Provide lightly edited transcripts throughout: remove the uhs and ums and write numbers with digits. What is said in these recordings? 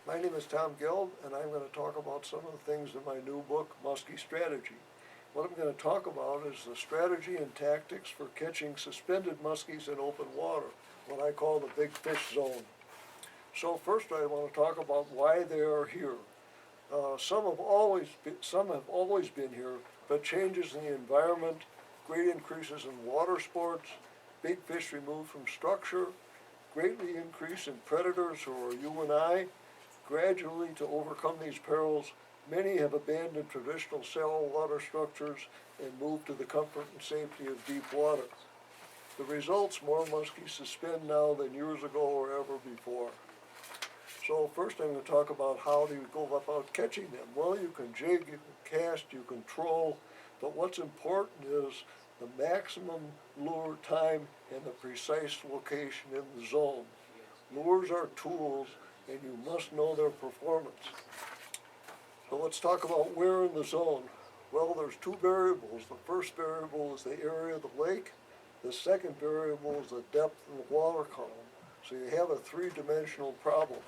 My name is Tom Gelb, and I'm going to talk about some of the things in my new book, Muskie Strategy. What I'm going to talk about is the strategy and tactics for catching suspended muskies in open water, what I call the big fish zone. So first I want to talk about why they are here. Some have always been here, but changes in the environment, great increases in water sports, big fish removed from structure, greatly increase in predators who are you and I. Gradually, to overcome these perils, many have abandoned traditional shallow water structures and moved to the comfort and safety of deep water. The results, more muskies suspend now than years ago or ever before. So first I'm going to talk about how do you go about catching them. Well, you can jig, you can cast, you can troll, but what's important is the maximum lure time and the precise location in the zone. Lures are tools, and you must know their performance. So let's talk about where in the zone. Well, there's two variables. The first variable is the area of the lake. The second variable is the depth in the water column. So you have a three-dimensional problem.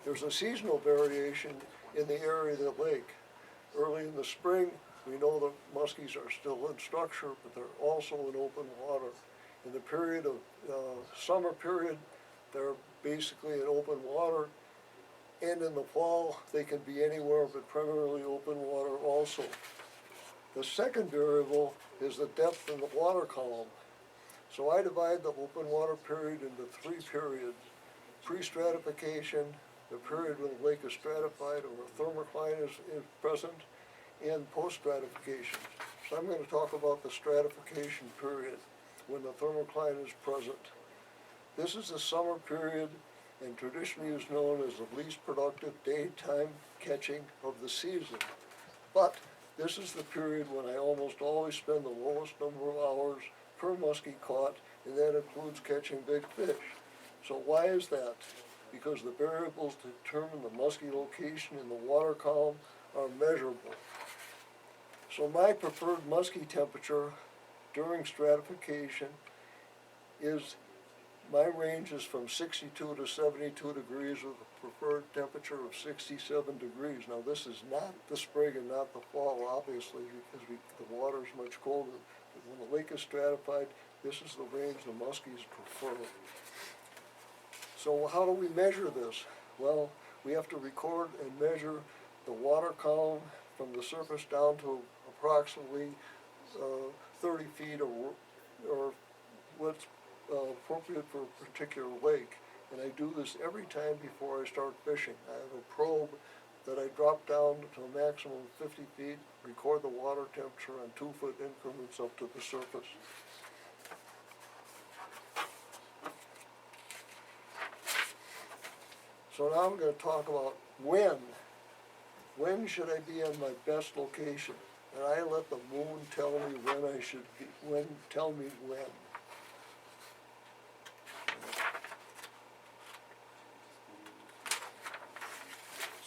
There's a seasonal variation in the area of the lake. Early in the spring, we know the muskies are still in structure, but they're also in open water. In the period of summer period, they're basically in open water, and in the fall they can be anywhere but primarily open water also. The second variable is the depth in the water column. So I divide the open water period into three periods: pre-stratification, the period when the lake is stratified or a thermocline is present, and post-stratification. So I'm going to talk about the stratification period, when the thermocline is present. This is the summer period, and traditionally is known as the least productive daytime catching of the season. But this is the period when I almost always spend the lowest number of hours per muskie caught, and that includes catching big fish. So why is that? Because the variables to determine the muskie location in the water column are measurable. So my preferred muskie temperature during stratification is, my range is from 62 to 72 degrees with a preferred temperature of 67 degrees. Now this is not the spring and not the fall, obviously, because the water is much colder. But when the lake is stratified, this is the range the muskies prefer. So how do we measure this? Well, we have to record and measure the water column from the surface down to approximately 30 feet or what's appropriate for a particular lake. And I do this every time before I start fishing. I have a probe that I drop down to a maximum of 50 feet, record the water temperature on 2-foot increments up to the surface. So now I'm going to talk about when. When should I be on my best location? And I let the moon tell me when I should be, tell me when.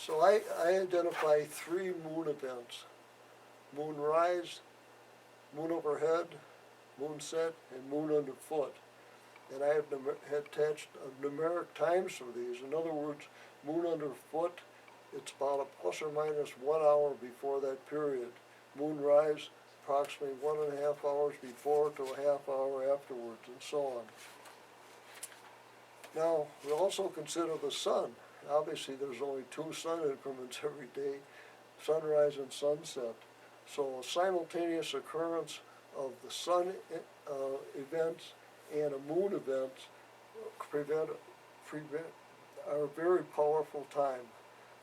So I identify three moon events: moon rise, moon overhead, moon set, and moon underfoot. And I have attached numeric times for these. In other words, moon underfoot, it's about a plus or minus 1 hour before that period. Moon rise, approximately 1.5 hours before to a half hour afterwards, and so on. Now, we also consider the sun. Obviously, there's only two sun increments every day, sunrise and sunset. So a simultaneous occurrence of the sun events and a moon event are a very powerful time.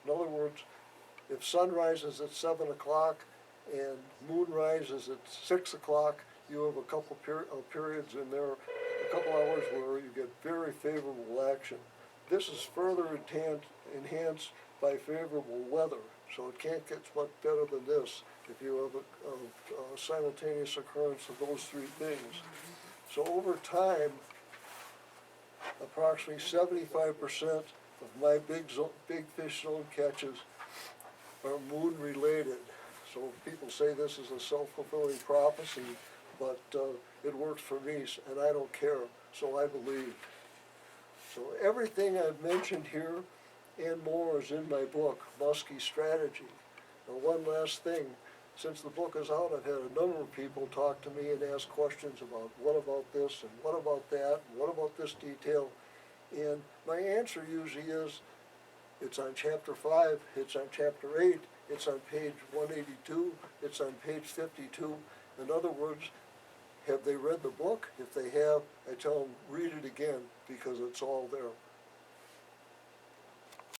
In other words, if sunrise is at 7 o'clock and moon rise is at 6 o'clock, you have a couple periods in there, a couple hours where you get very favorable action. This is further enhanced by favorable weather, so it can't get much better than this if you have a simultaneous occurrence of those three things. So over time, approximately 75% of my big fish zone catches are moon related. So people say this is a self-fulfilling prophecy, but it works for me, and I don't care, so I believe. So everything I've mentioned here and more is in my book, Muskie Strategy. Now, one last thing, since the book is out, I've had a number of people talk to me and ask questions about what about this and what about that and what about this detail. And my answer usually is, it's on chapter 5, it's on chapter 8, it's on page 182, it's on page 52. In other words, have they read the book? If they have, I tell them, read it again, because it's all there.